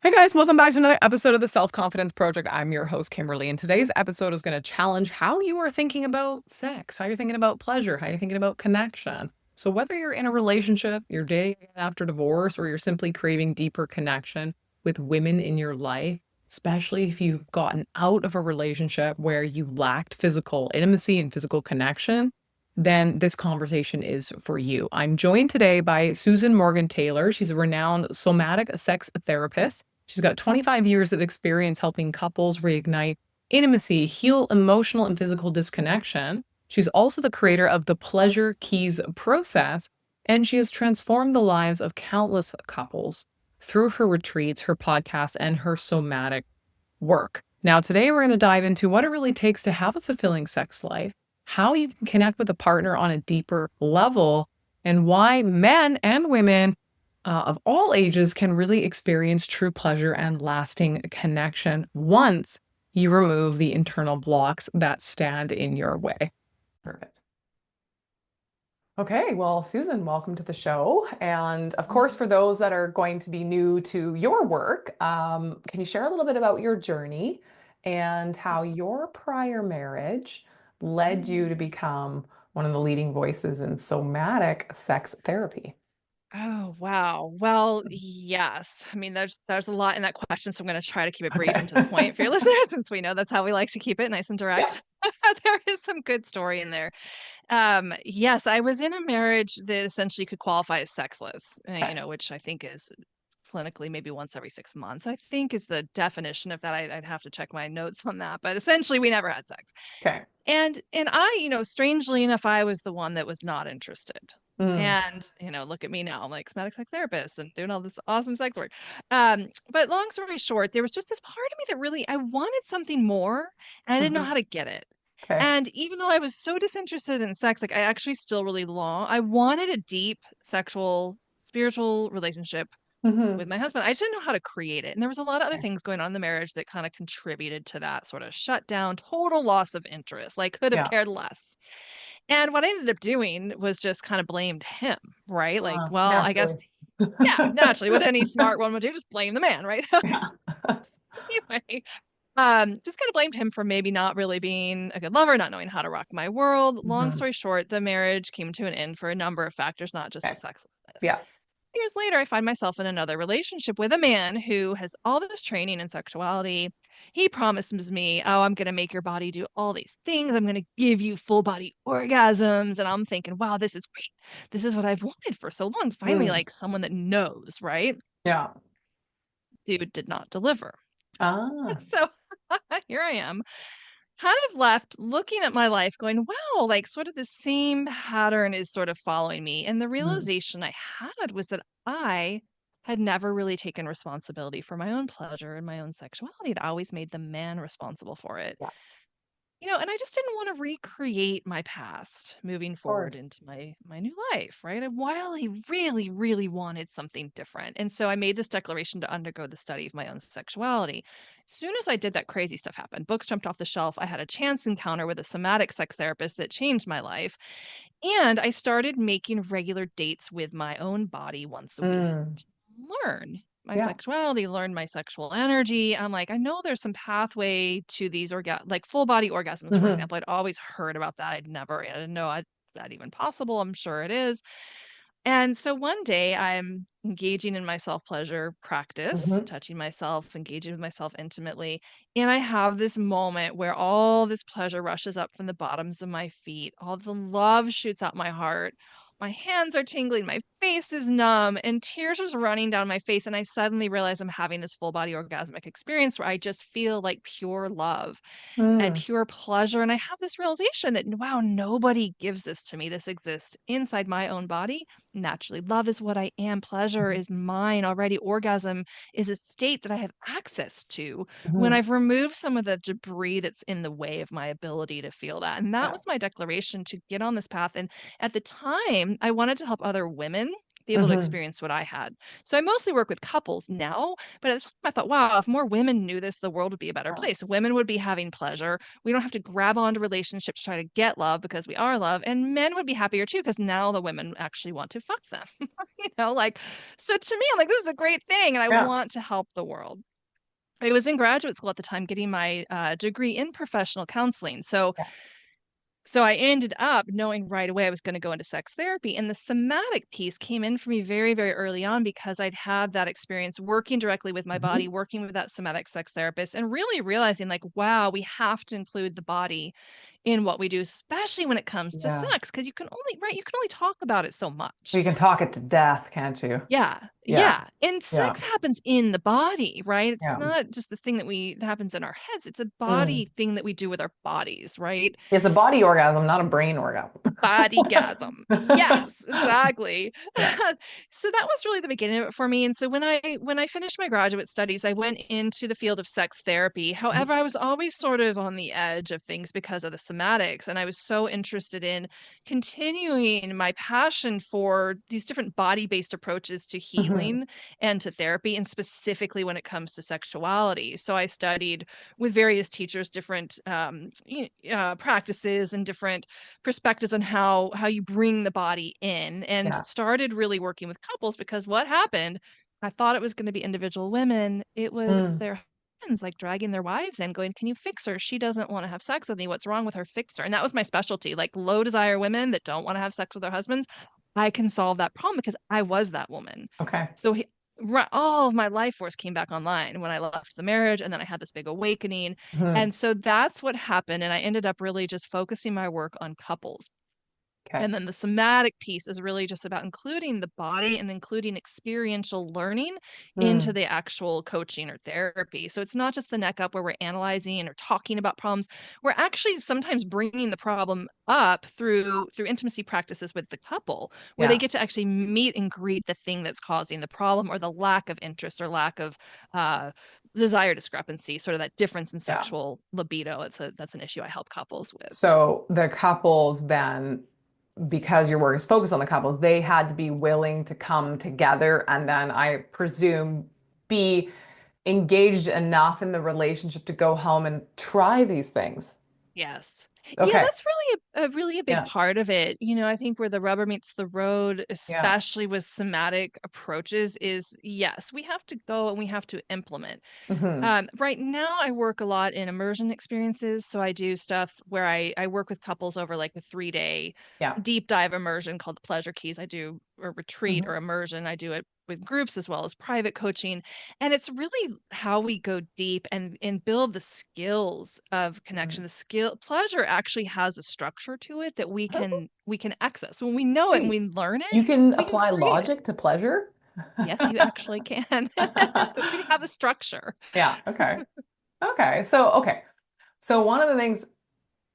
Hey guys, welcome back to another episode of the Self Confidence Project. I'm your host, Kimberly, and today's episode is going to challenge how you are thinking about sex, how you're thinking about pleasure, how you're thinking about connection. So, whether you're in a relationship, you're dating after divorce, or you're simply craving deeper connection with women in your life, especially if you've gotten out of a relationship where you lacked physical intimacy and physical connection, then this conversation is for you. I'm joined today by Susan Morgan Taylor. She's a renowned somatic sex therapist. She's got 25 years of experience helping couples reignite intimacy, heal emotional and physical disconnection. She's also the creator of the Pleasure Keys process, and she has transformed the lives of countless couples through her retreats, her podcast, and her somatic work. Now, today we're going to dive into what it really takes to have a fulfilling sex life, how you can connect with a partner on a deeper level, and why men and women of all ages can really experience true pleasure and lasting connection once you remove the internal blocks that stand in your way. Perfect. Okay, well, Susan, welcome to the show. And of course, for those that are going to be new to your work, can you share a little bit about your journey and how Yes. your prior marriage led you to become one of the leading voices in somatic sex therapy? Oh, wow. Well, yes. I mean, there's a lot in that question, so I'm going to try to keep it brief Okay. and to the point for your listeners, since we know that's how we like to keep it nice and Yeah. direct. There is some good story in there. Yes, I was in a marriage that essentially could qualify as sexless, Okay. which I think is clinically maybe once every 6 months, I think is the definition of that. I'd have to check my notes on that, but essentially we never had sex. Okay. And I, strangely enough, I was the one that was not interested. Mm. And, look at me now. I'm like somatic sex therapist and doing all this awesome sex work. But long story short, there was just this part of me that really I wanted something more and I didn't know Mhm. how to get it. Okay. And even though I was so disinterested in sex, like I actually still really I wanted a deep sexual, spiritual relationship Mhm. with my husband. I just didn't know how to create it. And there was a lot of other Okay. things going on in the marriage that kind of contributed to that sort of shutdown, total loss of interest, like could have Yeah. cared less. And what I ended up doing was just kind of blamed him, right? Like, well, I guess, Naturally. yeah, naturally, what any smart one would do, just blame the man, right? Yeah. Anyway, just kind of blamed him for maybe not really being a good lover, not knowing how to rock my world. Long Mhm. story short, the marriage came to an end for a number of factors, not just the Okay. sexlessness. Yeah. Years later, I find myself in another relationship with a man who has all this training in sexuality. He promises me, oh, I'm going to make your body do all these things. I'm going to give you full body orgasms. And I'm thinking, wow, this is great. This is what I've wanted for so long. Finally, Mm. like someone that knows, right? Yeah. Dude did not deliver. Ah. So here I am, kind of left looking at my life going, wow, like sort of the same pattern is sort of following me. And the Mm. realization I had was that I had never really taken responsibility for my own pleasure and my own sexuality. I'd always made the man responsible for it. Yeah. And I just didn't want to recreate my past moving Of forward course. into my new life, right? I really, really, really wanted something different. And so I made this declaration to undergo the study of my own sexuality. As soon as I did that, crazy stuff happened. Books jumped off the shelf. I had a chance encounter with a somatic sex therapist that changed my life. And I started making regular dates with my own body once a week Mm. learn my Yeah. sexuality, learn my sexual energy. I'm like, I know there's some pathway to these like full body orgasms, for Mhm. example. I'd always heard about that. I didn't know is that even possible. I'm sure it is. And so one day I'm engaging in my self pleasure practice, Mhm. touching myself, engaging with myself intimately. And I have this moment where all this pleasure rushes up from the bottoms of my feet. All the love shoots out my heart. My hands are tingling, my face is numb, and tears are running down my face. And I suddenly realize I'm having this full body orgasmic experience where I just feel like pure love and Mm. pure pleasure. And I have this realization that, wow, nobody gives this to me. This exists inside my own body naturally. Love is what I am. Pleasure Mhm. is mine already. Orgasm is a state that I have access to when Mhm. I've removed some of the debris that's in the way of my ability to feel that. And that Yeah. was my declaration to get on this path. And at the time, I wanted to help other women be able to Hmm. experience what I had. So I mostly work with couples now, but at the time I thought, wow, if more women knew this, the world would be a better Yeah. place. Women would be having pleasure. We don't have to grab onto relationships to try to get love because we are love. And men would be happier too, because now the women actually want to fuck them. Like, so to me, I'm like, this is a great thing. And I Yeah. want to help the world. I was in graduate school at the time getting my degree in professional counseling. So I ended up knowing right away I was going to go into sex therapy. And the somatic piece came in for me very, very early on because I'd had that experience working directly with my body, Hmm. working with that somatic sex therapist, and really realizing, like, wow, we have to include the body in what we do, especially when it comes to Yeah. sex, because you can only talk about it so much. You can talk it to death, can't you? Yeah, Yeah. yeah. And Yeah. sex happens in the body, right? It's Yeah. not just this thing that happens in our heads. It's a Mm. body thing that we do with our bodies, right? It's a body orgasm, not a brain orgasm. Bodygasm. Yes, exactly. Yeah. So that was really the beginning of it for me. And so when I finished my graduate studies, I went into the field of sex therapy. However, I was always sort of on the edge of things because of the somatics, and I was so interested in continuing my passion for these different body-based approaches to Hmm. healing and to therapy, and specifically when it comes to sexuality. So I studied with various teachers different practices and different perspectives on how you bring the body in, and Yeah. started really working with couples. Because what happened, I thought it was going to be individual women, it was Mm. their husbands, like, dragging their wives in, going, can you fix her? She doesn't want to have sex with me. What's wrong with her? Fix her. And that was my specialty, like low desire women that don't want to have sex with their husbands. I can solve that problem because I was that woman. Okay. So all of my life force came back online when I left the marriage, and then I had this big awakening. Hmm. And so that's what happened. And I ended up really just focusing my work on couples. Okay. And then the somatic piece is really just about including the body and including experiential learning into Mm. the actual coaching or therapy. So it's not just the neck up where we're analyzing or talking about problems. We're actually sometimes bringing the problem up through intimacy practices with the couple, where they Yeah. get to actually meet and greet the thing that's causing the problem, or the lack of interest, or lack of uh, desire discrepancy, sort of that difference in Yeah. sexual libido. That's an issue I help couples with. So the couples then, because your work is focused on the couples, they had to be willing to come together and then I presume be engaged enough in the relationship to go home and try these things. Yes. Yeah, Okay. that's really a big Yeah. part of it. I think where the rubber meets the road, Yeah. especially with somatic approaches, is yes, we have to go and we have to implement. Hmm. Right now, I work a lot in immersion experiences. So I do stuff where I work with couples over like a 3-day Yeah. deep dive immersion called the Pleasure Keys. I do a retreat or Hmm. immersion. I do it with groups as well as private coaching. And it's really how we go deep and build the skills of connection. The skill pleasure actually has a structure to it that we can access. When we know it and Wait, we learn it, you can we can apply create it. logic to pleasure? Yes, you actually can. We have a structure. Yeah. Okay. Okay. So one of the things,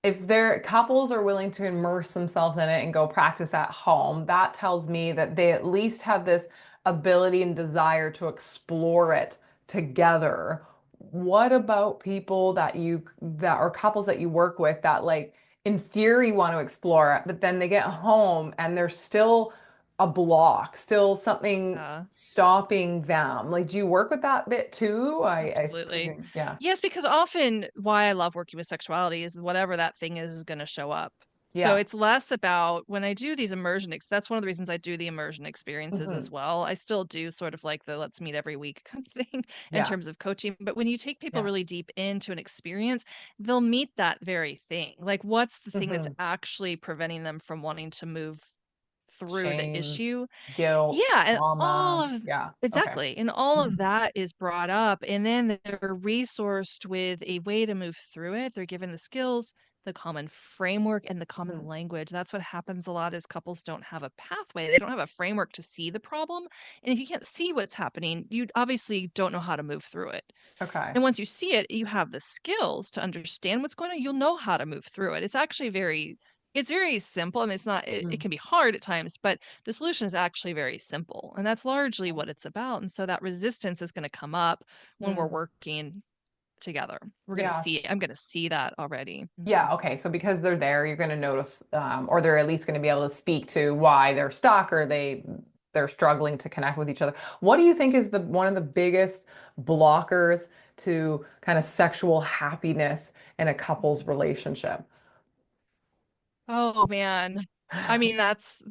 if their couples are willing to immerse themselves in it and go practice at home, that tells me that they at least have this ability and desire to explore it together. What about people that are couples that you work with that like in theory want to explore it, but then they get home and there's still a block, still something Yeah. stopping them. Like, do you work with that bit too? I Absolutely. presume. Yeah. Yes, because often why I love working with sexuality is whatever that thing is going to show up. So Yeah. it's less about when I do these that's one of the reasons I do the immersion experiences Hmm. as well. I still do sort of like the let's meet every week kind of thing in Yeah. terms of coaching. But when you take people Yeah. really deep into an experience, they'll meet that very thing. Like, what's the thing that's Hmm. actually preventing them from wanting to move through the Shame, issue? guilt, Yeah, and all trauma. of Yeah. Okay. exactly. And all of Mhm. that is brought up, and then they're resourced with a way to move through it. They're given the skills, the common framework, and the common Mhm. language. That's what happens a lot is couples don't have a pathway. They don't have a framework to see the problem. And if you can't see what's happening, you obviously don't know how to move through it. Okay. And once you see it, you have the skills to understand what's going on. You'll know how to move through it. It's very simple. I mean, it Mhm. can be hard at times, but the solution is actually very simple. And that's largely what it's about. And so that resistance is going to come up when we're Mm. working together. Yes. I'm going to see that already. Yeah. Okay. So because they're there, you're going to notice, or they're at least going to be able to speak to why they're stuck or they they're struggling to connect with each other. What do you think is the one of the biggest blockers to kind of sexual happiness in a couple's relationship? Oh man. I mean, that's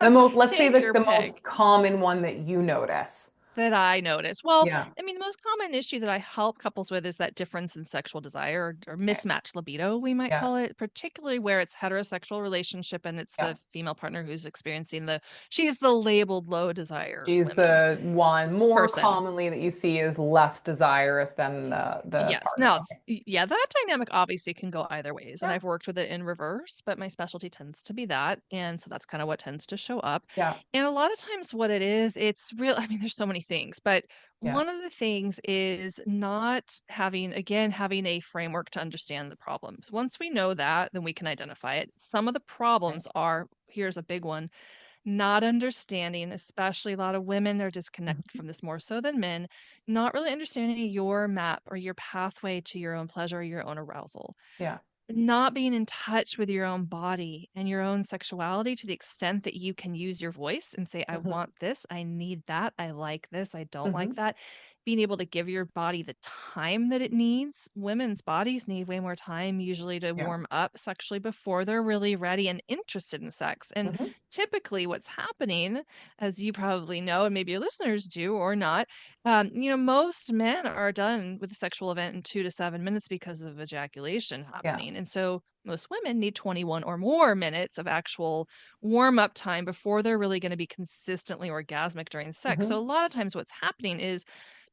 The most, let's say take your the pick. most common one that you notice. That I notice. Well, Yeah. I mean, the most common issue that I help couples with is that difference in sexual desire or Okay. mismatched libido, we might Yeah. call it, particularly where it's heterosexual relationship and it's Yeah. the female partner who's experiencing she's the labeled low desire She's women the one more person. commonly that you see is less desirous than the Yes. partner. Now, Okay. yeah, that dynamic obviously can go either ways, and Yeah. I've worked with it in reverse, but my specialty tends to be that, and so that's kind of what tends to show up. Yeah. And a lot of times what it is, it's real I mean, there's so many things, but Yeah. one of the things is not having again, having a framework to understand the problems. Once we know that, then we can identify it. Some of the Okay. problems are here's a big one, not understanding, especially a lot of women are disconnected Mhm. from this more so than men, not really understanding your map or your pathway to your own pleasure or your own arousal, Yeah. not being in touch with your own body and your own sexuality to the extent that you can use your voice and say, I Hmm. want this, I need that, I like this, I don't like Hmm. that. Being able to give your body the time that it needs. Women's bodies need way more time usually to Yeah. warm up sexually before they're really ready and interested in sex. And Hmm. typically, what's happening, as you probably know, and maybe your listeners do or not, most men are done with a sexual event in 2 to 7 minutes because of ejaculation Yeah. happening. And so most women need 21 or more minutes of actual warm up time before they're really going to be consistently orgasmic during sex. So Hmm. a lot of times what's happening is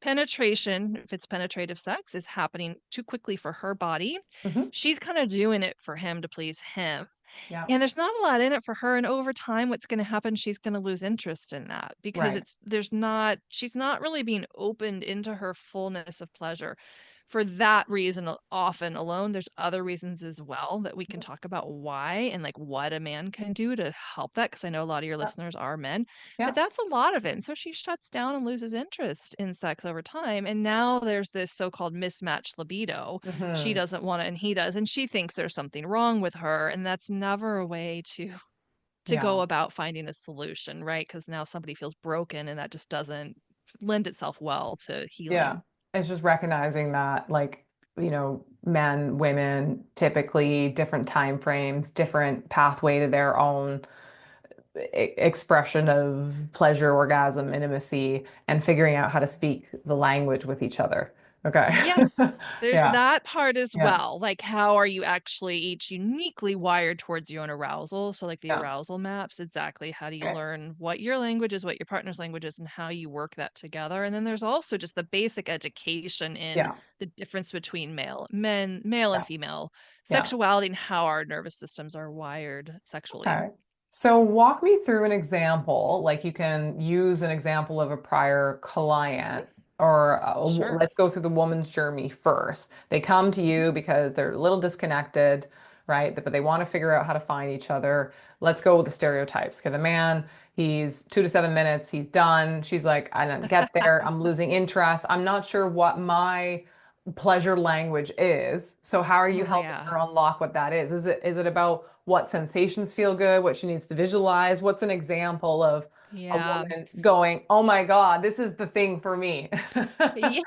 penetration, if it's penetrative sex, is happening too quickly for her body. Hmm. She's kind of doing it for him to please him. Yeah. And there's not a lot in it for her, and over time, what's gonna happen, she's gonna lose interest in that because Right. she's not really being opened into her fullness of pleasure. For that reason often alone, there's other reasons as well that we can talk about why and, like, what a man can do to help that. Because I know a lot of your Yeah. listeners are men, but Yeah. that's a lot of it, and so she shuts down and loses interest in sex over time, and now there's this so-called mismatched libido. She Hmm. doesn't want it and he does, and she thinks there's something wrong with her, and that's never a way to Yeah. go about finding a solution, right? Because now somebody feels broken, and that just doesn't lend itself well to Yeah. healing. It's just recognizing that, like, men, women, typically different time frames, different pathway to their own expression of pleasure, orgasm, intimacy, and figuring out how to speak the language with each other. Okay. Yes, there's Yeah. that part as Yeah. well. Like, how are you actually each uniquely wired towards your own arousal? So, like the Yeah. arousal maps, exactly. How do you Okay. learn what your language is, what your partner's language is, and how you work that together? And then there's also just the basic education in Yeah. the difference between male and Yeah. female Yeah. sexuality and how our nervous systems are wired sexually. Okay. So walk me through an example, like you can use an example of a prior Mhm. client, or Sure. let's go through the woman's journey first. They come to Mhm. you because they're a little disconnected, right? But they want to figure out how to find each other. Let's go with the stereotypes. Okay, the man, he's 2 to 7 minutes, he's done. She's like, I don't get there. I'm losing interest. I'm not sure what my pleasure language is. So how are you Oh, helping yeah. her unlock what that is? Is it about what sensations feel good, what she needs to visualize? What's an example of a Yeah. woman going, "Oh my God, this is the thing for me." Yeah.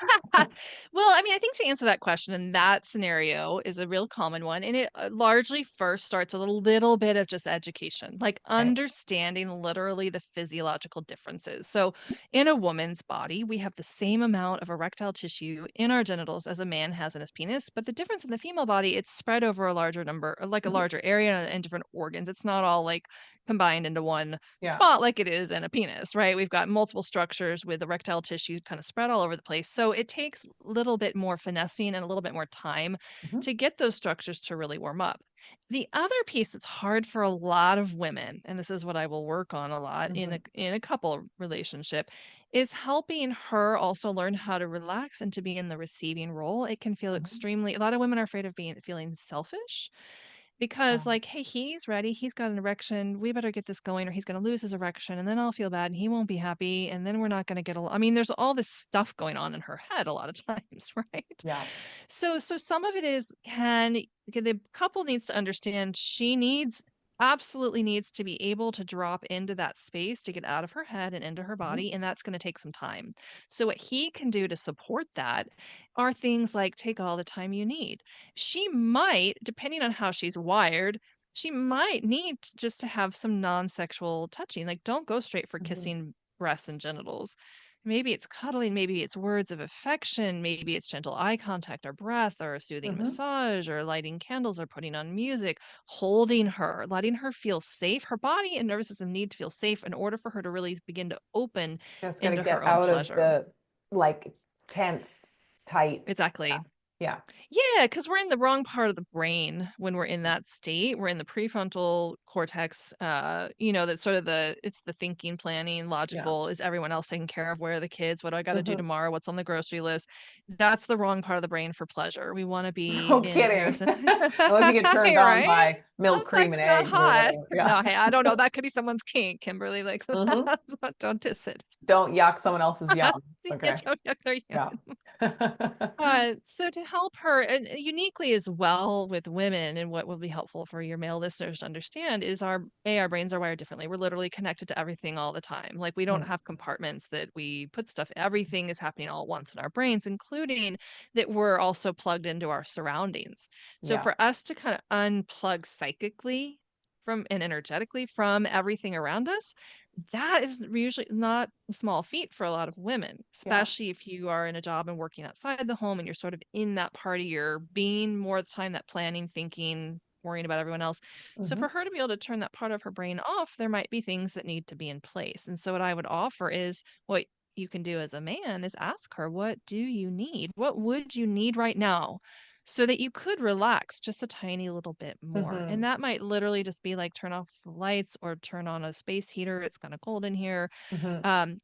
Well, I mean, I think to answer that question in that scenario is a real common one. And it largely first starts with a little bit of just education, like Okay. understanding literally the physiological differences. So, in a woman's body, we have the same amount of erectile tissue in our genitals as a man has in his penis. But the difference in the female body, it's spread over a larger number, like a Mhm. larger area and different organs. It's not all like combined into one Yeah. spot like it is in a penis, right? We've got multiple structures with erectile tissue kind of spread all over the place. So it takes a little bit more finessing and a little bit more time Mhm. to get those structures to really warm up. The other piece that's hard for a lot of women, and this is what I will work on a lot Mhm. in a couple relationship, is helping her also learn how to relax and to be in the receiving role. It can feel Mhm. extremely, a lot of women are afraid of feeling selfish because, Um, like, "Hey, he's ready, he's got an erection, we better get this going or he's gonna lose his erection, and then I'll feel bad, and he won't be happy, and then we're not gonna get along." I mean, there's all this stuff going on in her head a lot of times, right? yeah. So some of it is the couple needs to understand she needs absolutely needs to be able to drop into that space to get out of her head and into her Mhm. body, and that's going to take some time. So, what he can do to support that are things like take all the time you need. She might, depending on how she's wired, she might need just to have some non sexual touching. Like, don't go straight for Mhm. kissing breasts and genitals. Maybe it's cuddling, maybe it's words of affection, maybe it's gentle eye contact or breath or a soothing Mhm. massage or lighting candles or putting on music, holding her, letting her feel safe. Her body and nervous system need to feel safe in order for her to really begin to open Just gotta into get her own out of pleasure. the like tense, tight. Exactly. Yeah. Yeah, because we're in the wrong part of the brain when we're in that state. We're in the prefrontal cortex, that's sort of it's the thinking, planning, Yeah. logical. Is everyone else taken care of? Where are the kids? What do I got to do Mhm. tomorrow? What's on the grocery list? That's the wrong part of the brain for pleasure. We want to be No in kidding. here's Unless you get turned on right? by milk, That's like cream, and not eggs or hot. whatever. Yeah. No, hey, I don't know. That could be someone's kink, Kimberly. Like, Hmm. don't diss it. Don't yuck someone else's yum. Yeah, Okay. don't yuck their Yeah. yum. So to help her, and uniquely as well with women, and what will be helpful for your male listeners to understand is our brains are wired differently. We're literally connected to everything all the time. Like we don't Mm. have compartments that we put stuff. Everything is happening all at once in our brains, including that we're also plugged into our surroundings. So Yeah. for us to kind of unplug psychically from and energetically from everything around us, that is usually not a small feat for a lot of women, Yeah. especially if you are in a job and working outside the home and you're sort of in that part of your being more of the time, that planning, thinking, worrying about everyone else. So Hmm. for her to be able to turn that part of her brain off, there might be things that need to be in place. And so what I would offer is what you can do as a man is ask her, what do you need? What would you need right now? So that you could relax just a tiny little bit more. Hmm. And that might literally just be like turn off the lights or turn on a space heater. It's kind of cold in here. Hmm. Um,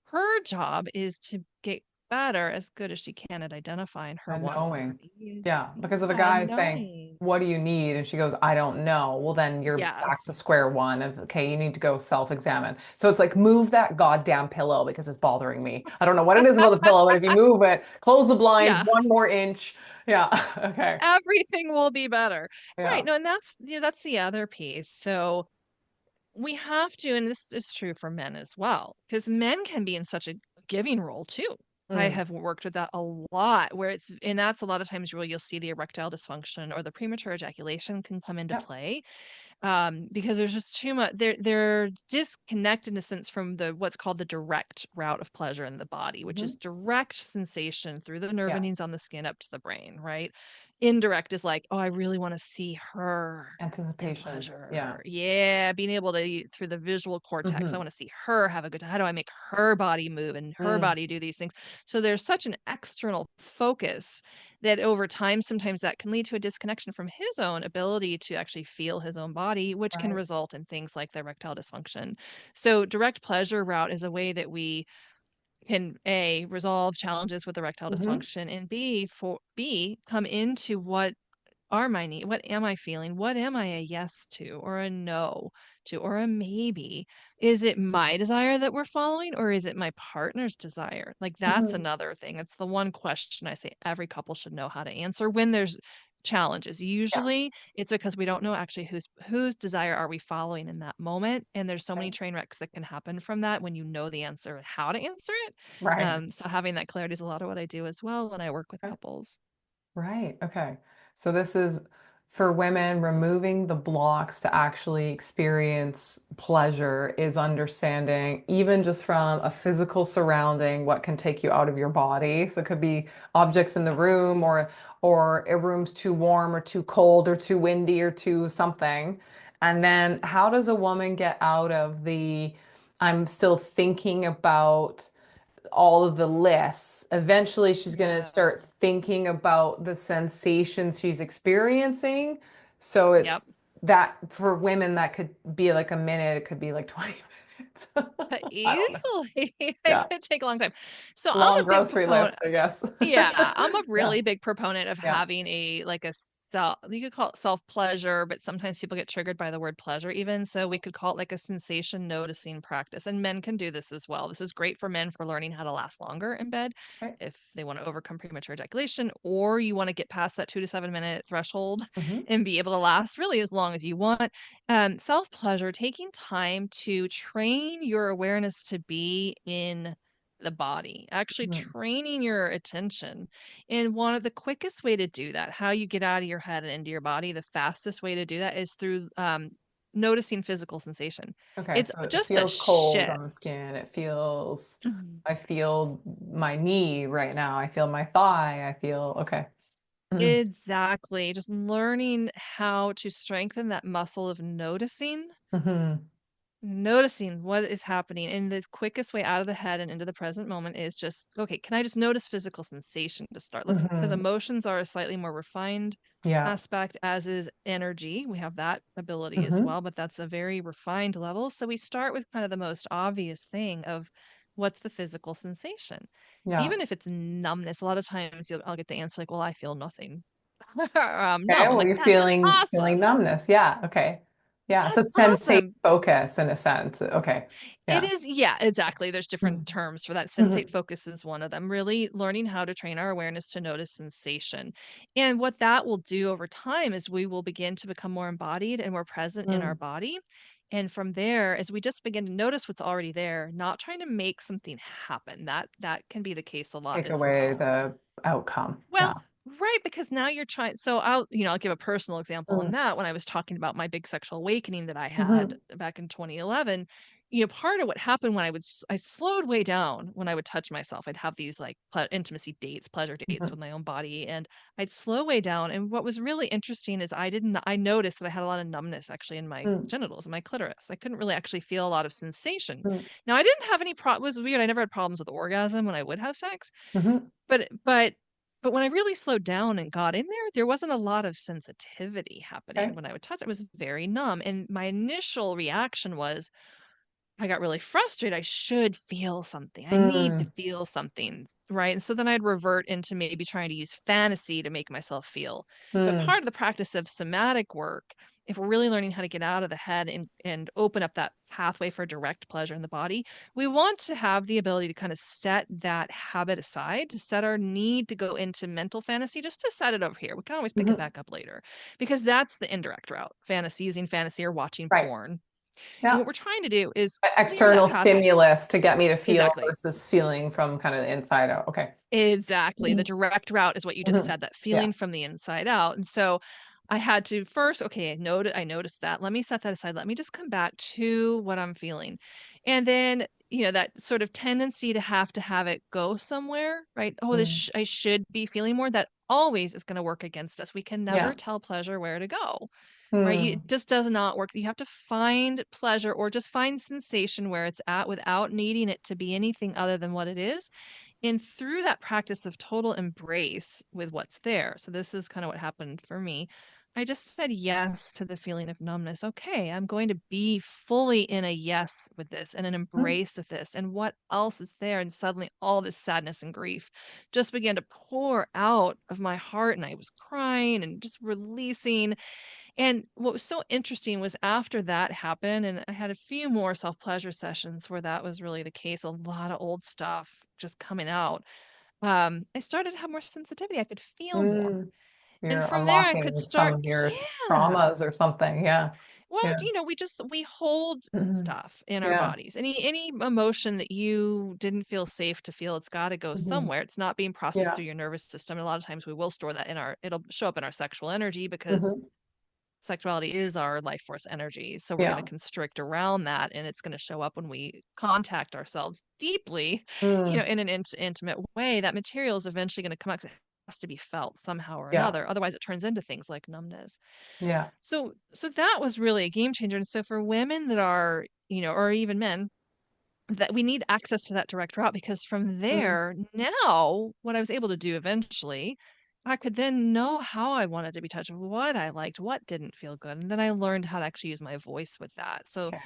Her job is to get better, as good as she can at identifying her And wants and her knowing. needs. Yeah. Because if a Yeah, guy is saying, knowing. what do you need? And she goes, I don't know. Well, then you're back to Yes. square one of, okay, you need to go self-examine. So it's like, move that goddamn pillow because it's bothering me. I don't know what it is about the pillow, but if you move it, close the blinds Yeah. one more inch. Yeah. Okay. Everything will be better. Right. Yeah. No, and that's the other piece. So we have to, and this is true for men as well, because men can be in such a giving role too. I Mm. have worked with that a lot where and that's a lot of times where you'll see the erectile dysfunction or the premature ejaculation can come into Yeah. play, because there's just too much. They're disconnected in a sense from the what's called the direct route of pleasure in the body, which is Hmm. direct sensation through the nerve Yeah. endings on the skin up to the brain, right? Indirect is like, oh, I really want to see her in Anticipation. Yeah. pleasure. Yeah, being able to through the visual cortex. I Hmm. want to see her have a good time. How do I make her body move and her Mm. body do these things? So there's such an external focus that over time, sometimes that can lead to a disconnection from his own ability to actually feel his own body, which can Right. result in things like the erectile dysfunction. So direct pleasure route is a way that we can A, resolve challenges with erectile Hmm. dysfunction, and B, come into what are my needs? What am I feeling? What am I a yes to or a no to or a maybe? Is it my desire that we're following or is it my partner's desire? Like that's Hmm. another thing. It's the one question I say every couple should know how to answer when there's challenges. Yeah. Usually it's because we don't know actually whose desire are we following in that moment. And there's so many Right. train wrecks that can happen from that when you know the answer and how to answer it. Right. So having that clarity is a lot of what I do as well when I work with Okay. couples. Right. Okay. So this is for women, removing the blocks to actually experience pleasure is understanding, even just from a physical surrounding, what can take you out of your body. So it could be objects in the Yeah. room or a room's too warm or too cold or too windy or too something. And then how does a woman get out of the I'm still thinking about all of the lists. Eventually, she's going to Yeah. start thinking about the sensations she's experiencing. So Yep. it's that for women, that could be like a minute, it could be like 20 minutes. I don't know. Easily. It Yeah. could take a long time. So I'm Long a big grocery proponent. list, I guess. Yeah, I'm a Yeah. really big proponent of Yeah. having a you could call it self-pleasure, but sometimes people get triggered by the word pleasure even. So we could call it like a sensation noticing practice. And men can do this as well. This is great for men for learning how to last longer in bed Okay. if they want to overcome premature ejaculation, or you want to get past that 2 to 7 minute threshold Hmm. and be able to last really as long as you want. Self-pleasure, taking time to train your awareness to be in the body, actually training your attention. And one of the quickest way to do that, how you get out of your head and into your body, the fastest way to do that is through noticing physical sensation. Okay, It's so it just a feels cold on the shift. skin. It feels, Mhm. I feel my knee right now. I feel my thigh. I feel, okay. Mm-hmm. Exactly. Just learning how to strengthen that muscle of noticing. Mm-hmm. Noticing what is happening, and the quickest way out of the head and into the present moment is just, okay, can I just notice physical sensation to start? Let's, because Mm-hmm. emotions are a slightly more refined Yeah. aspect, as is energy. We have that ability as Mm-hmm. well, but that's a very refined level. So we start with kind of the most obvious thing of what's the physical sensation. Yeah. Even if it's numbness, a lot of times I'll get the answer like, well, I feel nothing. Okay, Numb. I'm well, like, you're that's feeling awesome. numbness. Yeah. Okay. Yeah. So That's it's sensate awesome. focus in a sense. Okay. It Yeah. is, yeah, exactly. There's different Mm-hmm. terms for that. Mm-hmm. Sensate focus is one of them. Really learning how to train our awareness to notice sensation. And what that will do over time is we will begin to become more embodied and more present in our Mm. body. And from there, as we just begin to notice what's already there, not trying to make something happen. That can be the case a lot Take as away well. the outcome. Yeah. Well, right, because now you're trying, so I'll give a personal example on Mm. that. When I was talking about my big sexual awakening that I had Mm-hmm. back in 2011, part of what happened when I slowed way down when I would touch myself. I'd have these like intimacy dates, pleasure dates Mm-hmm. with my own body, and I'd slow way down. And what was really interesting is I noticed that I had a lot of numbness actually in my Mm. genitals and my clitoris. I couldn't really actually feel a lot of sensation. Mm. Now I didn't have any it was weird. I never had problems with orgasm when I would have sex, Mm-hmm. but but but when I really slowed down and got in there, there wasn't a lot of sensitivity happening Okay. when I would touch it. It was very numb. And my initial reaction was, I got really frustrated. I should feel something. I need to Mm. feel something, right? And so then I'd revert into maybe trying to use fantasy to make myself feel. But Mm. part of the practice of somatic work, if we're really learning how to get out of the head and open up that pathway for direct pleasure in the body, we want to have the ability to kind of set that habit aside, to set our need to go into mental fantasy, just to set it over here. We can always pick it Mm-hmm. back up later because that's the indirect route, fantasy, using fantasy or watching Right. porn. And Yeah. what we're trying to do is clear that External path. stimulus to get me to feel Exactly. versus feeling from kind of the inside out. Okay. Exactly. The Mhm. direct route is what you just Mhm. said, that Yeah. feeling from the inside out. And so I had to first, okay, I noticed that. Let me set that aside. Let me just come back to what I'm feeling. And then, that sort of tendency to have it go somewhere, right? Oh, Mm. I should be feeling more. That always is going to work against us. We can never Yeah. tell pleasure where to go, right? Mm. It just does not work. You have to find pleasure or just find sensation where it's at without needing it to be anything other than what it is. And through that practice of total embrace with what's there, so this is kind of what happened for me. I just said yes to the feeling of numbness. Okay, I'm going to be fully in a yes with this and an Mm. embrace of this. And what else is there? And suddenly all this sadness and grief just began to pour out of my heart. And I was crying and just releasing. And what was so interesting was after that happened, and I had a few more self-pleasure sessions where that was really the case, a lot of old stuff just coming out. I started to have more sensitivity. I could feel more. Mm. And You're from there I could unlocking some start, of your yeah. traumas or something. Yeah. Well, Yeah. we hold Mhm. stuff in our Yeah. bodies. Any emotion that you didn't feel safe to feel, it's got to go Mhm. somewhere. It's not being processed Yeah. through your nervous system. And a lot of times we will store that it'll show up in our sexual energy because Mhm. sexuality is our life force energy. So we're going to Yeah. constrict around that, and it's going to show up when we contact ourselves deeply, Mm. in an intimate way. That material is eventually going to come out 'cause it has to be felt somehow or Yeah. another. Otherwise, it turns into things like numbness. Yeah. So that was really a game changer. And so for women that are, or even men, that we need access to that direct route, because from Mm. there, now what I was able to do eventually, I could then know how I wanted to be touched, what I liked, what didn't feel good. And then I learned how to actually use my voice with that. So Okay.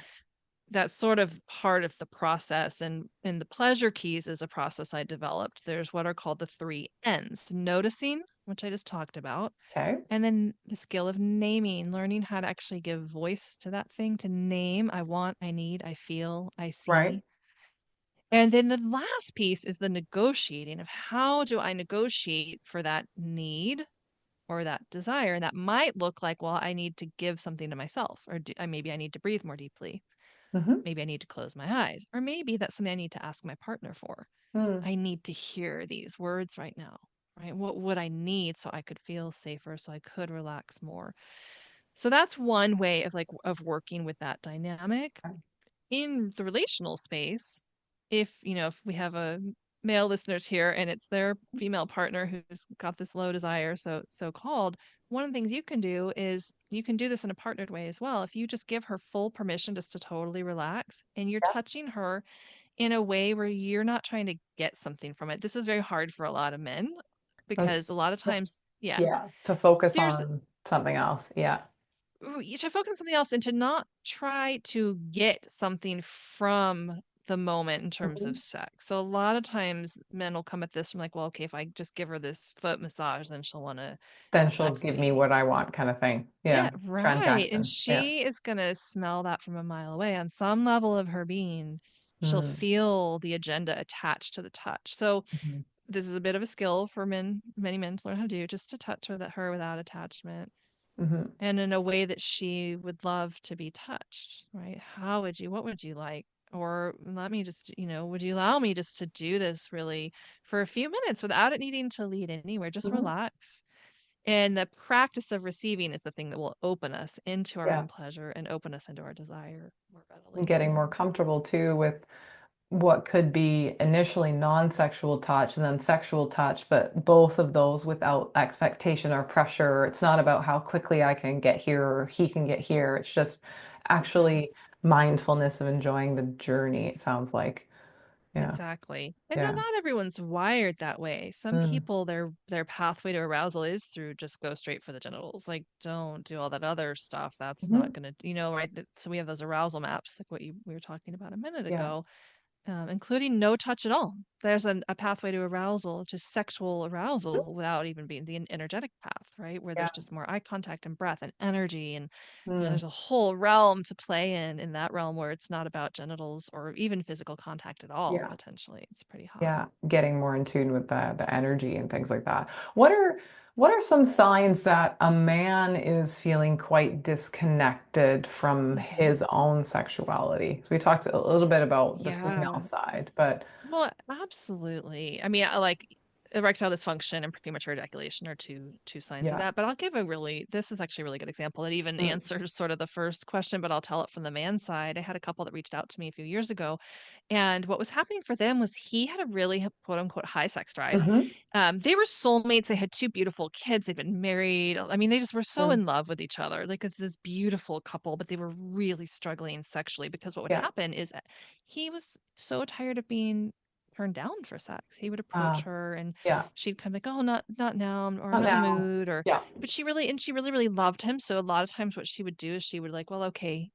that's sort of part of the process. And in the pleasure keys is a process I developed. There's what are called the three N's: noticing, which I just talked about, Okay. and then the skill of naming, learning how to actually give voice to that thing, to name: I want, I need, I feel, I Right. see. And then the last piece is the negotiating of how do I negotiate for that need or that desire. And that might look like, well, I need to give something to myself, or maybe I need to breathe more deeply. Mm-hmm. Maybe I need to close my eyes, or maybe that's something I need to ask my partner for. Mm. I need to hear these words right now, right? What would I need so I could feel safer, so I could relax more? So that's one way of of working with that dynamic in the relational space. If we have a male listeners here and it's their female partner who's got this low desire, so called, one of the things you can do is you can do this in a partnered way as well. If you just give her full permission just to totally relax, and you're Yeah. touching her in a way where you're not trying to get something from it. This is very hard for a lot of men because a That's, lot of times, yeah, yeah, to focus there's on something else. Yeah. you should focus on something else and to not try to get something from the moment in terms of Mhm. sex. So a lot of times men will come at this from like, well, okay, if I just give her this foot massage, then she'll want to Then have she'll sex with give me me. what I want, kind of thing. Yeah, Yeah. right. And Transaction. Yeah. she is going to smell that from a mile away. On some level of her being, she'll Mm. feel the agenda attached to the touch. So Mhm. this is a bit of a skill for men, many men to learn how to do, just to touch her without attachment Mhm. and in a way that she would love to be touched, right? What would you like? Or let me just, would you allow me just to do this really for a few minutes without it needing to lead anywhere? Just Mhm. relax. And the practice of receiving is the thing that will open us into our Yeah. own pleasure and open us into our desire more And readily. getting So, more comfortable too with what could be initially non-sexual touch and then sexual touch, but both of those without expectation or pressure. It's not about how quickly I can get here or he can get here. It's just right. actually mindfulness of enjoying the journey, it sounds like. Yeah. Exactly. And Yeah. not everyone's wired that way. Some Mm. people, their pathway to arousal is through just go straight for the genitals. Like, don't do all that other stuff. That's not Mhm. gonna, right? So we have those arousal maps, like what we were talking about a minute Yeah. ago, including no touch at all. There's a pathway to arousal, just sexual Mhm. arousal, without even being the energetic path, right? Where Yeah. there's just more eye contact and breath and energy, and Mm. there's a whole realm to play in that realm where it's not about genitals or even physical contact at all. Yeah. Potentially, it's pretty hot. Yeah, getting more in tune with the energy and things like that. What are some signs that a man is feeling quite disconnected from Hmm. his own sexuality? So we talked a little bit about the female Yeah. side, but Well, absolutely. I mean, I like erectile dysfunction and premature ejaculation are two signs of yeah. that. But I'll give this is actually a really good example that even Mm. answers sort of the first question, but I'll tell it from the man's side. I had a couple that reached out to me a few years ago, and what was happening for them was he had a really quote unquote high sex drive. Hmm. They were soulmates. They had two beautiful kids. They'd been married. I mean, they just were so Mm. in love with each other. Like it's this beautiful couple, but they were really struggling sexually because what would Yeah. happen is he was so tired of being turned down for sex. He would approach Uh, her and yeah. she'd kind of like, "Oh, not now, or I'm Not not in the now. mood," or Yeah. but she really really loved him. So a lot of times what she would do is she would like, "Well, okay,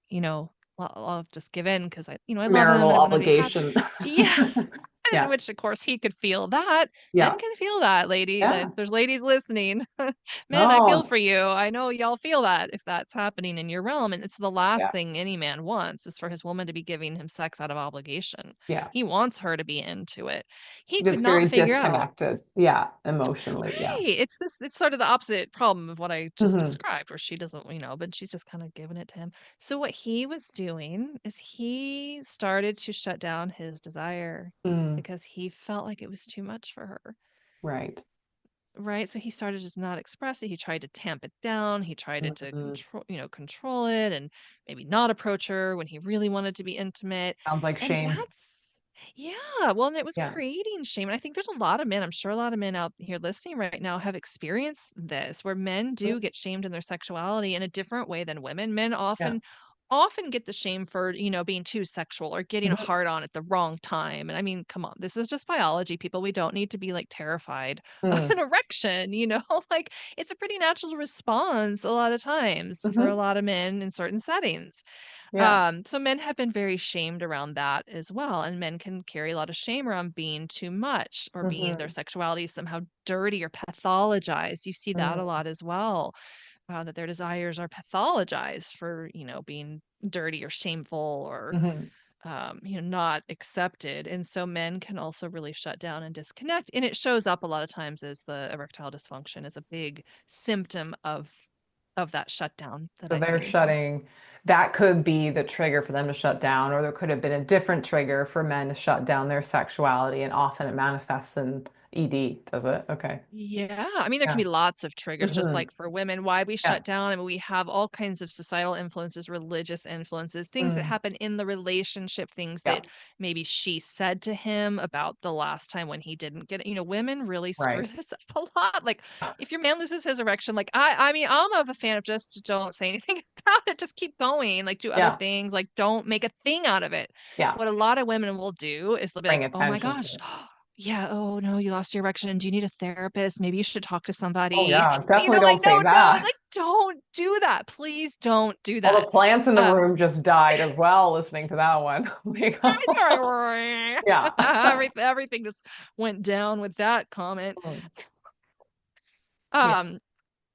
I'll just give in because I love him Marital and I want to be happy." obligation. Yeah. In Yeah. which, of course, he could feel that. Men Yeah. can feel that, lady. Yeah. There's ladies listening. Men, I feel Oh, for you. I know y'all feel that if that's happening in your realm. And it's the last yeah. thing any man wants is for his woman to be giving him sex out of obligation. Yeah. He wants her to be into it. He could It's not very figure out. disconnected. Yeah, emotionally. Yeah. Right. It's sort of the opposite problem of what I just Hmm. described, where she doesn't, but she's just kind of giving it to him. So what he was doing is he started to shut down his desire Mm. because he felt like it was too much for her. Right. Right. So he started to just not express it. He tried to tamp it down. He tried it to Mhm. control it and maybe not approach her when he really wanted to be intimate. Sounds like And shame. yeah, well, and it was Yeah. creating shame. And I think there's a lot of men, I'm sure a lot of men out here listening right now have experienced this, where men Mm. do get shamed in their sexuality in a different way than women. Men Yeah. often often get the shame for, being too sexual or getting a Mhm. hard on at the wrong time. And I mean, come on, this is just biology, people. We don't need to be like terrified of Mm. an erection, like it's a pretty natural response a lot of times for a Mhm. lot of men in certain settings. Yeah. So men have been very shamed around that as well. And men can carry a lot of shame around being too much or being their Mhm. sexuality somehow dirty or pathologized. You see that a Mm. lot as well, that their desires are pathologized for, being dirty or shameful or, Mhm. not accepted. And so men can also really shut down and disconnect. And it shows up a lot of times as the erectile dysfunction is a big symptom of that shutdown that So I they're see. shutting, that could be the trigger for them to shut down, or there could have been a different trigger for men to shut down their sexuality, and often it manifests in ED, does it? Okay. Yeah, I mean, there can Yeah. be lots of triggers, just Hmm. like for women, why we Yeah. shut down. I mean, we have all kinds of societal influences, religious influences, things that Mm. happen in the relationship, things Yeah. that maybe she said to him about the last time when he didn't get it. Women really screw Right. this up a lot. Like, if your man loses his erection, like I mean, I'm of a fan of just don't say anything about it. Just keep going. Like, do other Yeah. things. Like, don't make a thing out of it. Yeah. What a lot of women will do is they'll be Bring like, "Oh my attention to gosh." it. Yeah, "Oh, no, you lost your erection. Do you need a therapist? Maybe you should talk to Oh, somebody." yeah. Definitely Like, don't say "No, no, that. like, don't do that. Please don't do All the that." plants in the Um, room just died as well listening to that one. Like, yeah. everything just went down with that comment. Mm. Yeah. Um,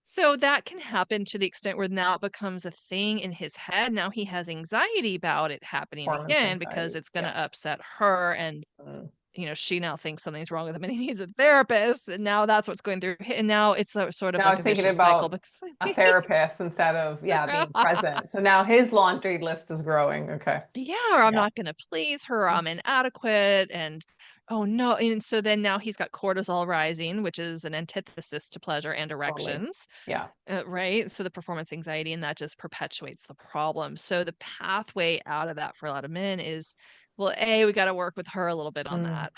so that can happen to the extent where now it becomes a thing in his head. Now he has anxiety about it happening Performance again because anxiety. it's gonna Yeah. upset her, and Mm. she now thinks something's wrong with him and he needs a therapist. And now that's what's going through. And now it's sort of Now I like was a thinking vicious cycle about because a therapist instead of, yeah, being present. So now his laundry list is growing. Okay. yeah, or I'm Yeah. not going to please her, or I'm inadequate. And oh no. And so then now he's got cortisol rising, which is an antithesis to pleasure and Totally. erections. Yeah. Right. So the performance anxiety, and that just perpetuates the problem. So the pathway out of that for a lot of men is, well, A, we got to work with her a little bit on Mm.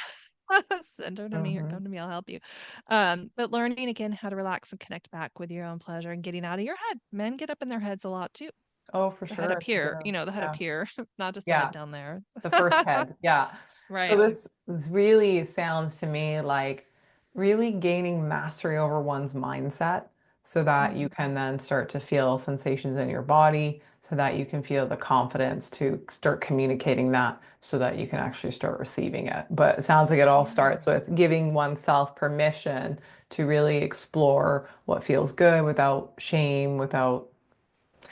that. Send her to me or Hmm. come to me, I'll help you. But learning again how to relax and connect back with your own pleasure and getting out of your head. Men get up in their heads a lot too. Oh, for The head sure. up I think here, the head up yeah. here, not just the head Yeah. down there. The first head. Yeah. So Right. this really sounds to me like really gaining mastery over one's mindset so that you Mhm. can then start to feel sensations in your body, so that you can feel the confidence to start communicating that so that you can actually start receiving it. But it sounds like it all Yeah. starts with giving oneself permission to really explore what feels good without shame, without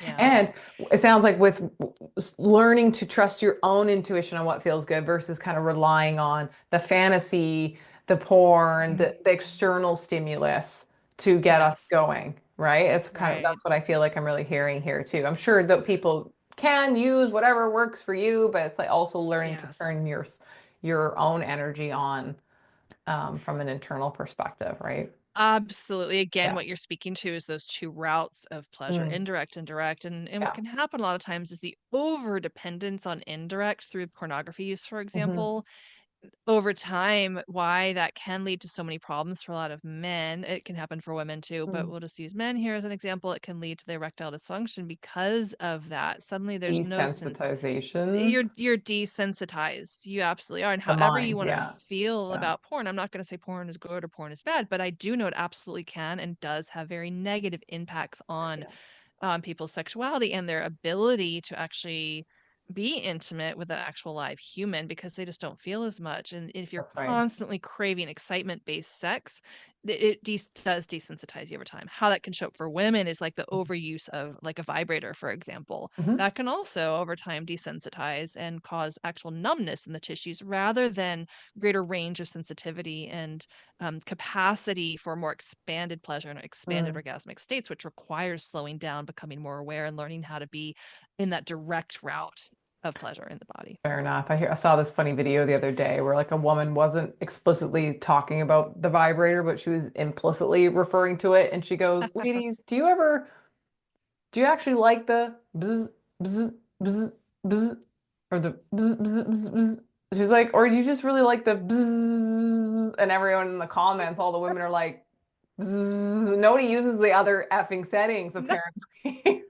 Yeah. and it sounds like with learning to trust your own intuition on what feels good versus kind of relying on the fantasy, the porn, Mhm. the external stimulus to get us Yes. going, right? It's kind of Right. that's what I feel like I'm really hearing here too. I'm sure that people can use whatever works for you, but it's like also learning to Yes. turn your own energy on from an internal perspective, right? Absolutely. Again, Yeah. what you're speaking to is those two routes of pleasure, Mm, indirect and direct. And what yeah. can happen a lot of times is the over dependence on indirect through pornography use, for Hmm. example. Over time, why that can lead to so many problems for a lot of men. It can happen for women too, but Mm. we'll just use men here as an example. It can lead to the erectile dysfunction because of that. Suddenly there's no sense. Desensitization. You're desensitized. You absolutely are. And The however you mind, want to yeah. feel Yeah. about porn, I'm not going to say porn is good or porn is bad, but I do know it absolutely can and does have very negative impacts on Yeah. people's sexuality and their ability to actually be intimate with an actual live human because they just don't feel as much. And if you're That's right. constantly craving excitement based sex, it does desensitize you over time. How that can show up for women is like the overuse of like a vibrator, for example. Hmm. That can also over time desensitize and cause actual numbness in the tissues rather than greater range of sensitivity and capacity for more expanded pleasure and expanded Mm. orgasmic states, which requires slowing down, becoming more aware, and learning how to be in that direct route of pleasure in the body. Fair enough. I saw this funny video the other day where like a woman wasn't explicitly talking about the vibrator, but she was implicitly referring to it. And she goes, "Ladies, do you actually like the bzz, bzz, bzz, bzz, or the bzz, bzz, bzz, bzz?" She's like, "Or do you just really like the bzz?" And everyone in the comments, all the women are like, bzz. Nobody uses the other effing settings, No, apparently.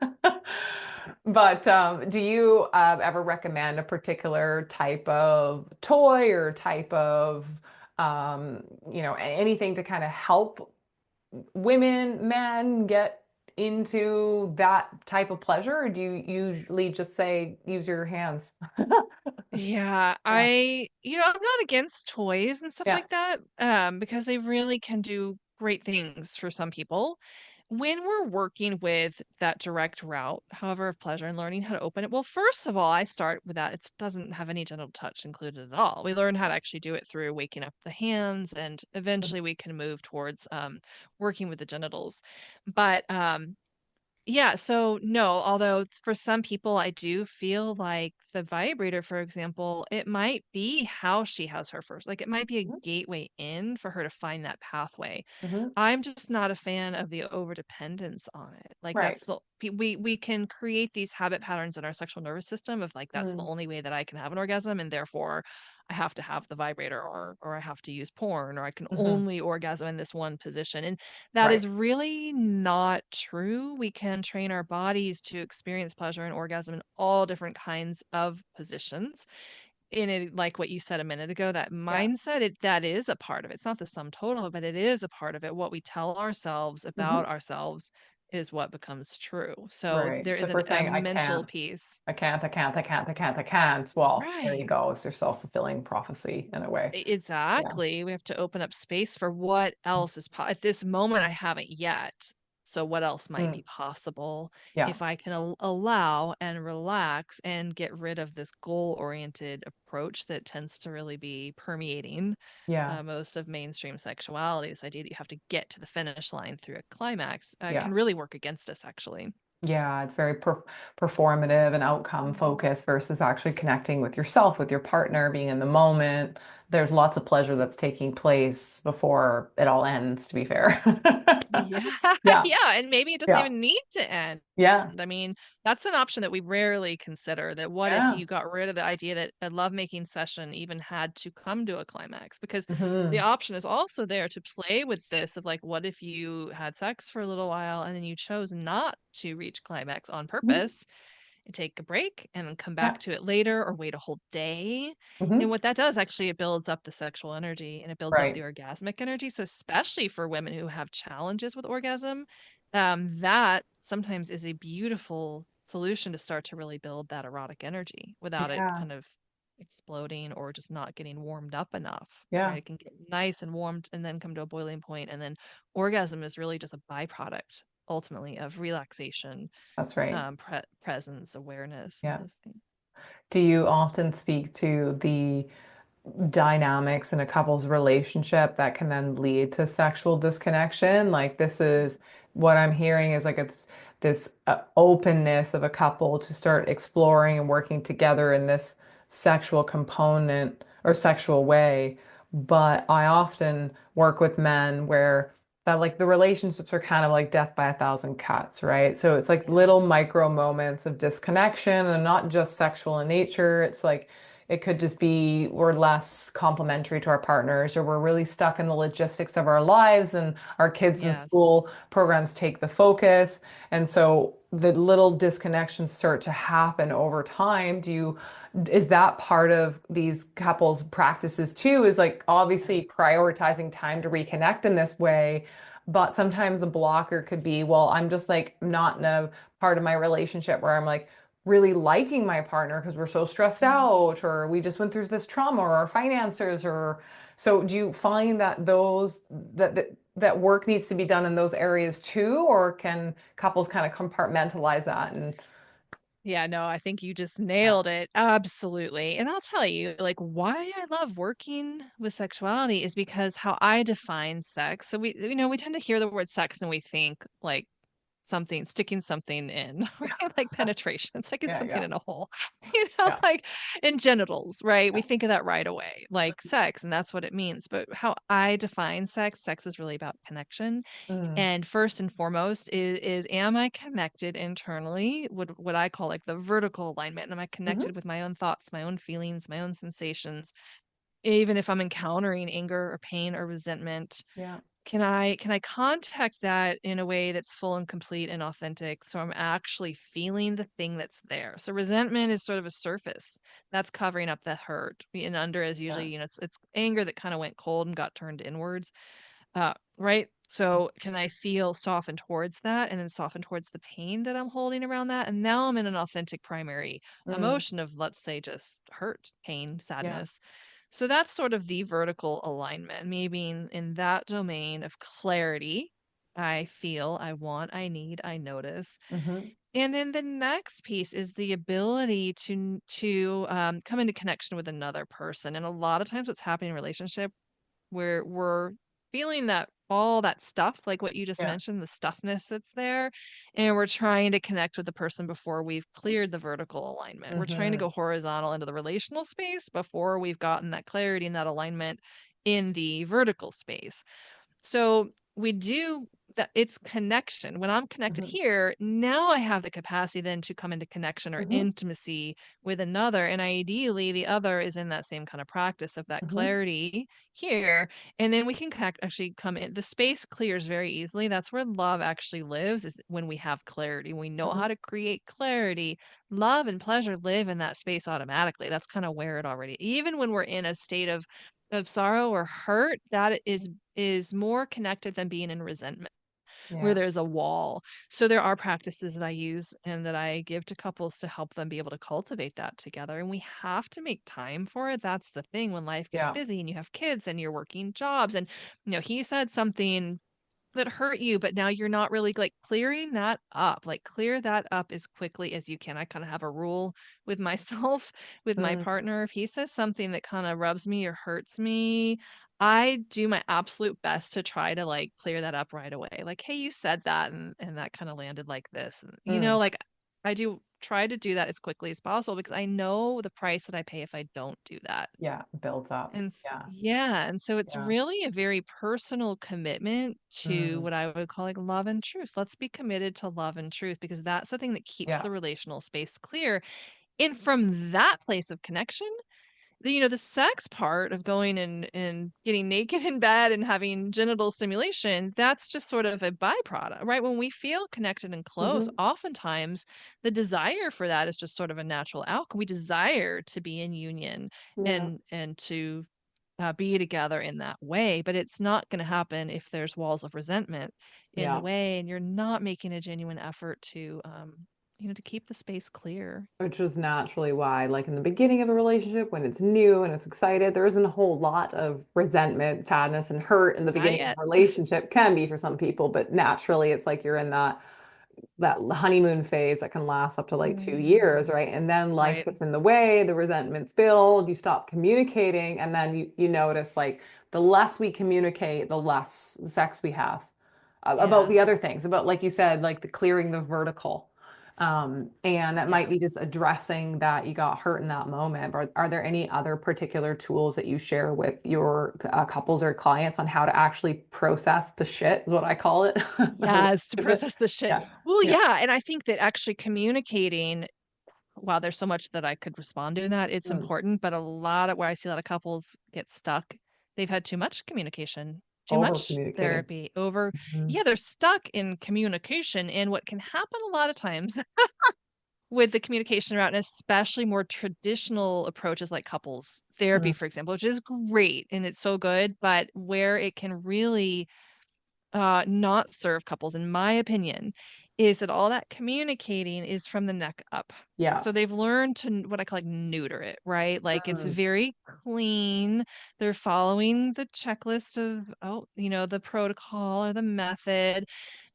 But do you ever recommend a particular type of toy or type of, anything to kind of help women, men get into that type of pleasure? Or do you usually just say, use your hands? Yeah, Yeah. I'm not against toys and stuff Yeah. like that, because they really can do great things for some people. When we're working with that direct route, however, of pleasure and learning how to open it, well, first of all, I start with that. It doesn't have any genital touch included at all. We learn how to actually do it through waking up the hands, and eventually we can move towards working with the genitals. But yeah, so no, although for some people, I do feel like the vibrator, for example, it might be how she has her first. Like it might be a Mhm. gateway in for her to find that pathway. Mhm. I'm just not a fan of the overdependence on it. Like Right. we can create these habit patterns in our sexual nervous system of like that's the Mm. only way that I can have an orgasm, and therefore I have to have the vibrator, or I have to use porn, or I can Mhm. only orgasm in this one position. And that Right. is really not true. We can train our bodies to experience pleasure and orgasm in all different kinds of positions. In it, like what you said a minute ago, that Yeah. mindset, that is a part of it. It's not the sum total, but it is a part of it. What we tell ourselves Mhm. about ourselves is what becomes true. So Right. there So is if we're a saying I mental can't, piece. I can't, I can't, I can't, I can't, I can't. Well, there you Right. go. It's your self-fulfilling prophecy in a way. Yeah. Exactly. We have to open up space for what else is at this moment I haven't yet. So what else might Mm. be possible Yeah. if I can allow and relax and get rid of this goal-oriented approach that tends to really be permeating Yeah. most of mainstream sexuality. This idea that you have to get to the finish line through a climax Yeah. can really work against us, actually. Yeah. It's very performative and outcome Mhm. focused versus actually connecting with yourself, with your partner, being in the moment. There's lots of pleasure that's taking place before it all ends, to be fair. Yeah, Yeah. yeah, and maybe it doesn't Yeah. even need to end. Yeah. I mean, that's an option that we rarely consider, that what if Yeah. you got rid of the idea that a lovemaking session even had to come to a climax? Because the Hmm. option is also there to play with this of like, what if you had sex for a little while and then you chose not to reach climax on purpose? And take a break and then come Yeah. back to it later or wait a whole day. And Hmm. what that does actually, it builds up the sexual energy and it builds up the Right. orgasmic energy. So, especially for women who have challenges with orgasm, that sometimes is a beautiful solution to start to really build that erotic energy without it Yeah. kind of exploding or just not getting warmed up enough, Yeah. right? It can get nice and warmed and then come to a boiling point, and then orgasm is really just a byproduct ultimately of relaxation, That's right. presence, awareness, and Yeah. those things. Do you often speak to the dynamics in a couple's relationship that can then lead to sexual disconnection? Like, this is what I'm hearing is like it's this openness of a couple to start exploring and working together in this sexual component or sexual way. But I often work with men where that like the relationships are kind of like death by a thousand cuts, right? So it's like little Yes. micro moments of disconnection and not just sexual in nature. It's like it could just be we're less complimentary to our partners, or we're really stuck in the logistics of our lives, and our kids and Yes. school programs take the focus. And so the little disconnections start to happen over time. Is that part of these couples' practices too? Is like Yeah. obviously prioritizing time to reconnect in this way. But sometimes the blocker could be, well, I'm just like not in a part of my relationship where I'm like, really liking my partner because we're so stressed Mhm. out, or we just went through this trauma, or our finances, or so do you find that that work needs to be done in those areas too, or can couples kind of compartmentalize that and Yeah, no, I think you just yeah. nailed it. Absolutely. And I'll tell you, like, why I love working with sexuality is because how I define sex. So we tend to hear the word sex and we think like something, sticking something in, right? Like penetration, sticking Yeah, something yeah, in a hole, yeah. like in genitals, right? We Yeah. think of that right away, like sex, and that's what it means. But how I define sex, sex is really about connection. Mm, And first and foremost is am I connected internally? What I call like the vertical alignment. Am I hmm. connected with my own thoughts, my own feelings, my own sensations, even if I'm encountering anger or pain or resentment? Yeah. can I contact that in a way that's full and complete and authentic so I'm actually feeling the thing that's there. So resentment is sort of a surface that's covering up the hurt. And under is Yeah. usually, it's anger that kind of went cold and got turned inwards. Right? So can I feel softened towards that and then soften towards the pain that I'm holding around that? And now I'm in an authentic primary Mm, emotion of, let's say, just hurt, pain, yeah. sadness. So that's sort of the vertical alignment, me being in that domain of clarity. I feel, I want, I need, I notice. Mhm. And then the next piece is the ability to come into connection with another person. And a lot of times, what's happening in relationship where we're feeling that all that stuff, like what you just Yeah. mentioned, the stuffness that's there, and we're trying to connect with the person before we've cleared the vertical alignment. We're trying to go Mhm. horizontal into the relational space before we've gotten that clarity and that alignment in the vertical space. So we do that, it's connection. When I'm connected Mhm. here, now I have the capacity then to come into connection or Mhm. intimacy with another. And ideally, the other is in that same kind of practice of that Mhm. clarity here. And then we can actually come in. The space clears very easily. That's where love actually lives, is when we have clarity. We know how Mhm. to create clarity. Love and pleasure live in that space automatically. That's kind of where it already, even when we're in a state of sorrow or hurt, that is more connected than being in resentment where Yeah. there's a wall. So there are practices that I use and that I give to couples to help them be able to cultivate that together. And we have to make time for it. That's the thing when life gets Yeah. busy and you have kids and you're working jobs. And, he said something that hurt you, but now you're not really like clearing that up. Like clear that up as quickly as you can. I kind of have a rule with myself, with my Mm. partner. If he says something that kind of rubs me or hurts me, I do my absolute best to try to like clear that up right away. Like, hey, you said that and that kind of landed like this. And Mm. like I do try to do that as quickly as possible because I know the price that I pay if I don't do that. Yeah. Built up. Yeah. Yeah, and so it's Yeah. really a very personal commitment to Mm. what I would call like love and truth. Let's be committed to love and truth because that's the thing that keeps Yeah. the relational space clear. And from that place of connection, the sex part of going and getting naked in bed and having genital stimulation, that's just sort of a byproduct, right? When we feel connected and close, Mhm. oftentimes the desire for that is just sort of a natural outcome. We desire to be in union Yeah. and to be together in that way, but it's not going to happen if there's walls of resentment in the Yeah. way and you're not making a genuine effort to keep the space clear. Which is naturally why, like in the beginning of a relationship, when it's new and it's excited, there isn't a whole lot of resentment, sadness, and hurt in the Not beginning of yet. a relationship. Can be for some people, but naturally, it's like you're in that honeymoon phase that can last up to like 2 years, Mm, right? And then life right. gets in the way, the resentments build, you stop communicating, and then you notice like the less we communicate, the less sex we have. About Yeah. the other things, about like you said, like the clearing the vertical. And that Yeah. might be just addressing that you got hurt in that moment. But are there any other particular tools that you share with your couples or clients on how to actually process the shit, is what I call it? Yes, to process the shit. Yeah. Well, Yeah. yeah, and I think that actually communicating, while there's so much that I could respond to in that, it's Mm. important, but a lot of where I see a lot of couples get stuck, they've had too much communication, too Over much communicating. therapy, over Mhm. yeah, they're stuck in communication, and what can happen a lot of times with the communication route, and especially more traditional approaches like couples therapy, Mm. for example, which is great and it's so good, but where it can really not serve couples, in my opinion, is that all that communicating is from the neck up. Yeah. So they've learned to what I call like neuter it, right? Like it's Mm. very clean. They're following the checklist of, the protocol or the method,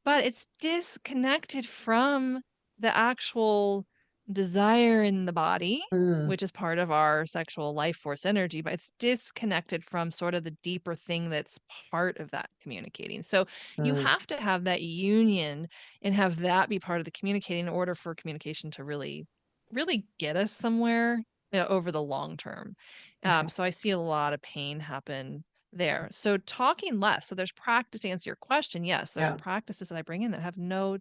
but it's disconnected from the actual desire in the body, Mm. which is part of our sexual life force energy, but it's disconnected from sort of the deeper thing that's part of that communicating. So you Mm. have to have that union and have that be part of the communicating in order for communication to really, really get us somewhere over the long term. Okay. So I see a lot of pain happen there. So talking less. So there's practice to answer your question. Yes, there's Yeah. practices that I bring in that have no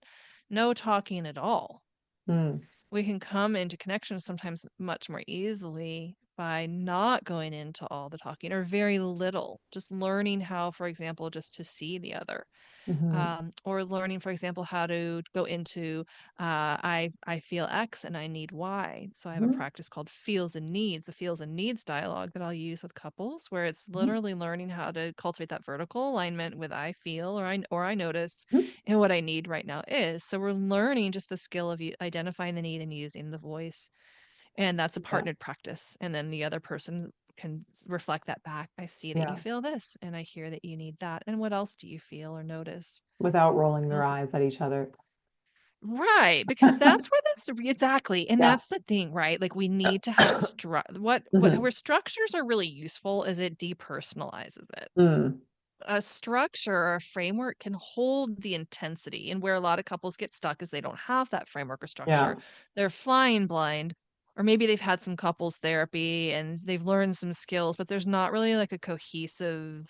talking at all. Mm. We can come into connection sometimes much more easily by not going into all the talking or very little, just learning how, for example, just to see the other, Hmm. or learning, for example, how to go into I feel X and I need Y. So I have a Hmm. practice called feels and needs, the feels and needs dialogue that I'll use with couples, where it's Hmm. literally learning how to cultivate that vertical alignment with I feel or I notice Hmm. and what I need right now is. So we're learning just the skill of identifying the need and using the voice, and that's a Yeah. partnered practice. And then the other person can reflect that back. I see that you Yeah. feel this, and I hear that you need that. And what else do you feel or notice? Without rolling their Because eyes at each other. right, because that's where that's exactly, and Yeah. that's the thing, right? Like we need to have what Hmm. where structures are really useful is it depersonalizes it. Mm. A structure or a framework can hold the intensity, and where a lot of couples get stuck is they don't have that framework or structure. Yeah. They're flying blind, or maybe they've had some couples therapy and they've learned some skills, but there's not really like a cohesive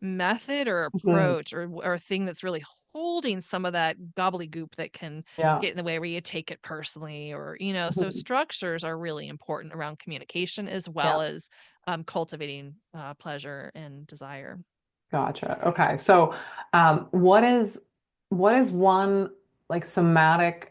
method or Mhm. approach or thing that's really holding some of that gobbledygook that can Yeah. get in the way where you take it personally, or you know, so Mhm. structures are really important around communication as Yeah. well as cultivating pleasure and desire. Gotcha. Okay. So, what is one like somatic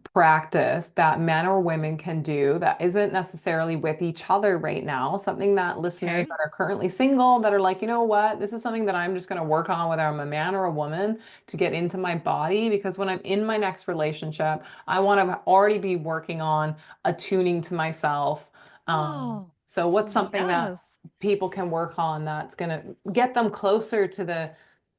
practice that men or women can do that isn't necessarily with each other right now? Something that listeners Okay. that are currently single that are like, you know what, this is something that I'm just going to work on, whether I'm a man or a woman, to get into my body. Because when I'm in my next relationship, I want to already be working on attuning to myself. Oh, So what's something that yes. people can work on that's going to get them closer to the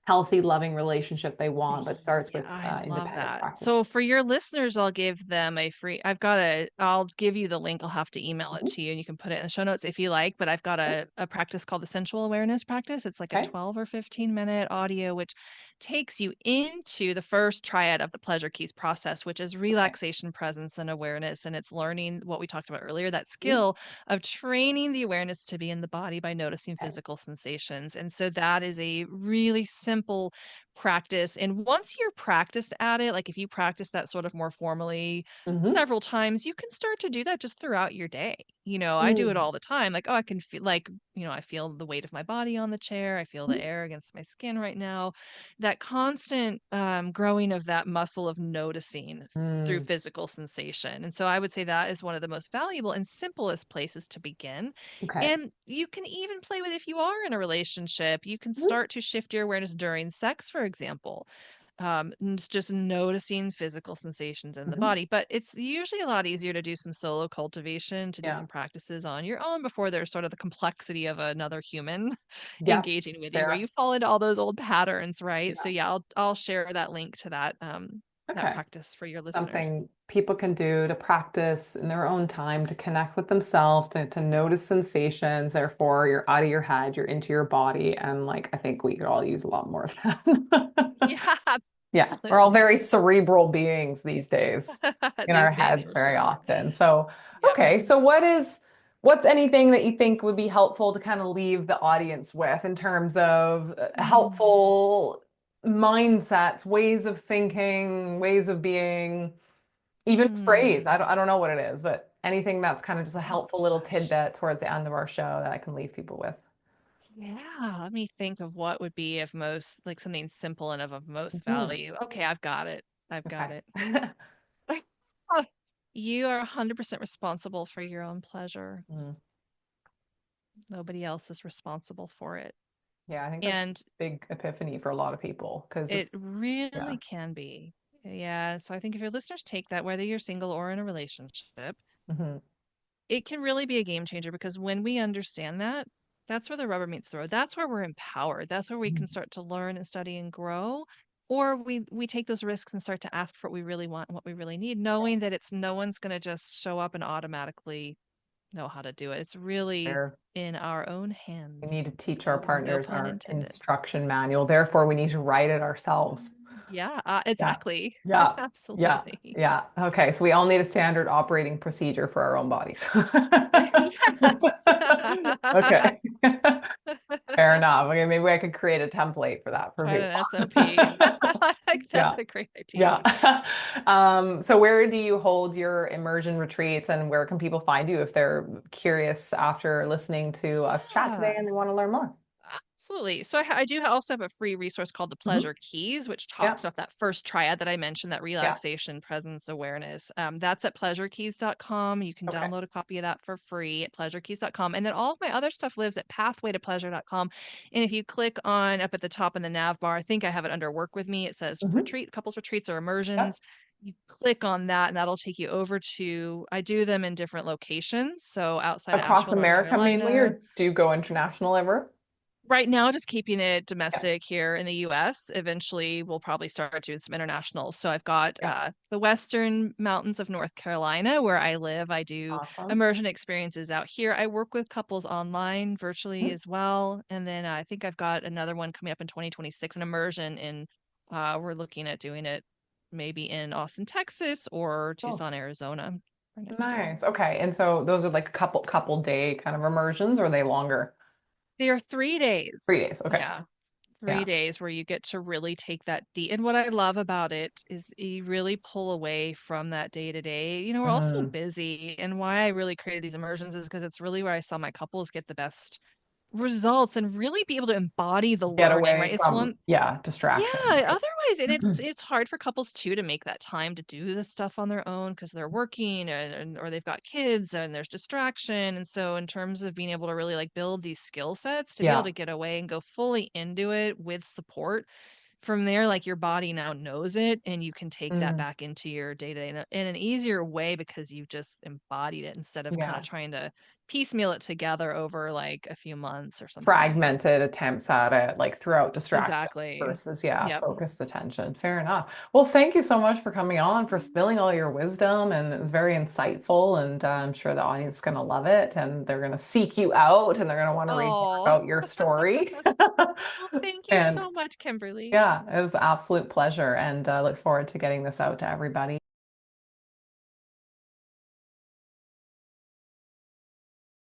healthy, loving relationship they want, but starts Yeah, with I love independent that. practice? So for your listeners, I'll give them a free, I'll give you the link. I'll have to email it Mhm. to you and you can put it in the show notes if you like. But I've got a practice called the sensual awareness practice. It's like a Okay. 12 or 15-minute audio, which takes you into the first triad of the pleasure keys process, which is Okay. relaxation, presence, and awareness. And it's learning what we talked about earlier, that Mhm. skill of training the awareness to be in the body by noticing Okay. physical sensations. And so that is a really simple practice. And once you're practiced at it, like if you practice that sort of more formally Hmm. several times, you can start to do that just throughout your day. You know, I do it Mm. all the time. Like, oh, I can feel like, you know, I feel the weight of my body on the chair. I feel the air against my skin right now. That constant growing of that muscle of noticing through Mm. physical sensation. And so I would say that is one of the most valuable and simplest places to begin. Okay. And you can even play with if you are in a relationship, you can Mhm. start to shift your awareness during sex, for example. And it's just noticing physical sensations in the Mhm. body. But it's usually a lot easier to do some solo cultivation, to do Yeah. some practices on your own before there's sort of the complexity of another human Yep. engaging with you, where Fair. you fall into all those old patterns, right? So Yeah. yeah, I'll share that link to that Okay. practice for your listeners. Something people can do to practice in their own time to connect with themselves, to notice sensations. Therefore, you're out of your head, you're into your body. And like, I think we could all use a lot more of that. Yeah, Yeah, we're all absolutely. very cerebral beings these days in our These days heads for very sure. often. So, Yep. okay, so what's anything that you think would be helpful to kind of leave the audience with in terms of Mm. helpful mindsets, ways of thinking, ways of being, even phrase. Mm. I don't know what it is, but anything that's kind of just a Oh helpful little gosh. tidbit towards the end of our show that I can leave people with. Yeah, let me think of what would be of most, like something simple and of most Mhm. value. Okay, I've got it. I've got Okay. it. You are 100% responsible for your own pleasure. Mm. Nobody else is responsible for it. Yeah, I think that's a And big epiphany for a lot of people because it it's, yeah. really can be. Yeah. So I think if your listeners take that, whether you're single or in a relationship, Hmm. it can really be a game changer, because when we understand that, that's where the rubber meets the road. That's where we're empowered. That's where we can start to learn and study and grow. Or we take those risks and start to ask for what we really want and what we really need, knowing that it's no one's going to just show up and automatically know how to do it. It's really There. in our own We need hands. to teach our No partners pun our intended. instruction manual. Therefore, we need to write it ourselves. Yeah, Yeah. exactly. Yeah. Yeah. Absolutely. Yeah. Okay. So we all need a standard operating procedure for our own bodies. Yes. Okay. Fair enough. Okay, maybe I could create a template for that for Try people. an SOP. I think that's Yeah. a great idea. Yeah. So where do you hold your immersion retreats and where can people find you if they're curious after listening to us chat today Yeah. and they want to learn more? Absolutely. So I do also have a free resource called the Hmm. Pleasure Keys, which talks Yeah. about that first triad that I mentioned, that Yeah. relaxation, presence, awareness. That's at pleasurekeys.com. You can Okay. download a copy of that for free at pleasurekeys.com. And then all of my other stuff lives at pathwaytopleasure.com. And if you click on up at the top in the nav bar, I think I have it under work with me. It says Hmm. retreat, couples retreats or Yeah. immersions. You click on that and that'll take you over to, I do them in different locations. So outside of Across Asheville, North America mainly, Carolina. or do you go international ever? Right now, just keeping it Yeah. domestic here in the US. Eventually, we'll probably start doing some international. So I've got Yeah. the western mountains of North Carolina where I live. I do Awesome. immersion experiences out here. I work with couples online virtually Mhm. as well. And then I think I've got another one coming up in 2026, an immersion in, we're looking at doing it maybe in Austin, Texas or Cool. Tucson, Arizona for next year. Nice. Okay. And so those are like couple day kind of immersions, or are they longer? They are 3 days. 3 days. Okay. Yeah. three Yeah. days where you get to really take that deep. And what I love about it is you really pull away from that day to day. You know, we're all so Hmm. busy. And why I really created these immersions is because it's really where I saw my couples get the best results and really be able to embody the Get learning, away right? It's from, one, yeah, yeah, distraction, right? otherwise, and it's hard for couples too to make that time to do this stuff on their own because they're working or they've got kids and there's distraction. And so in terms of being able to really like build these skill sets to be able Yeah. to get away and go fully into it with support from there, like your body now knows it and you can take that Mm. back into your day to day in an easier way because you've just embodied it instead of kind of Yeah. trying to piecemeal it together over like a few months or something like that. Fragmented attempts at it, like throughout distraction Exactly. versus, yeah, Yep. focused attention. Fair enough. Well, thank you so much for coming on, for spilling all your wisdom, and it was very insightful. And I'm sure the audience is going to love it, and they're going to seek you out, and they're going to want to read more Oh, about your story. well, thank you And so much, Kimberly. yeah, it was an absolute pleasure, and look forward to getting this out to everybody.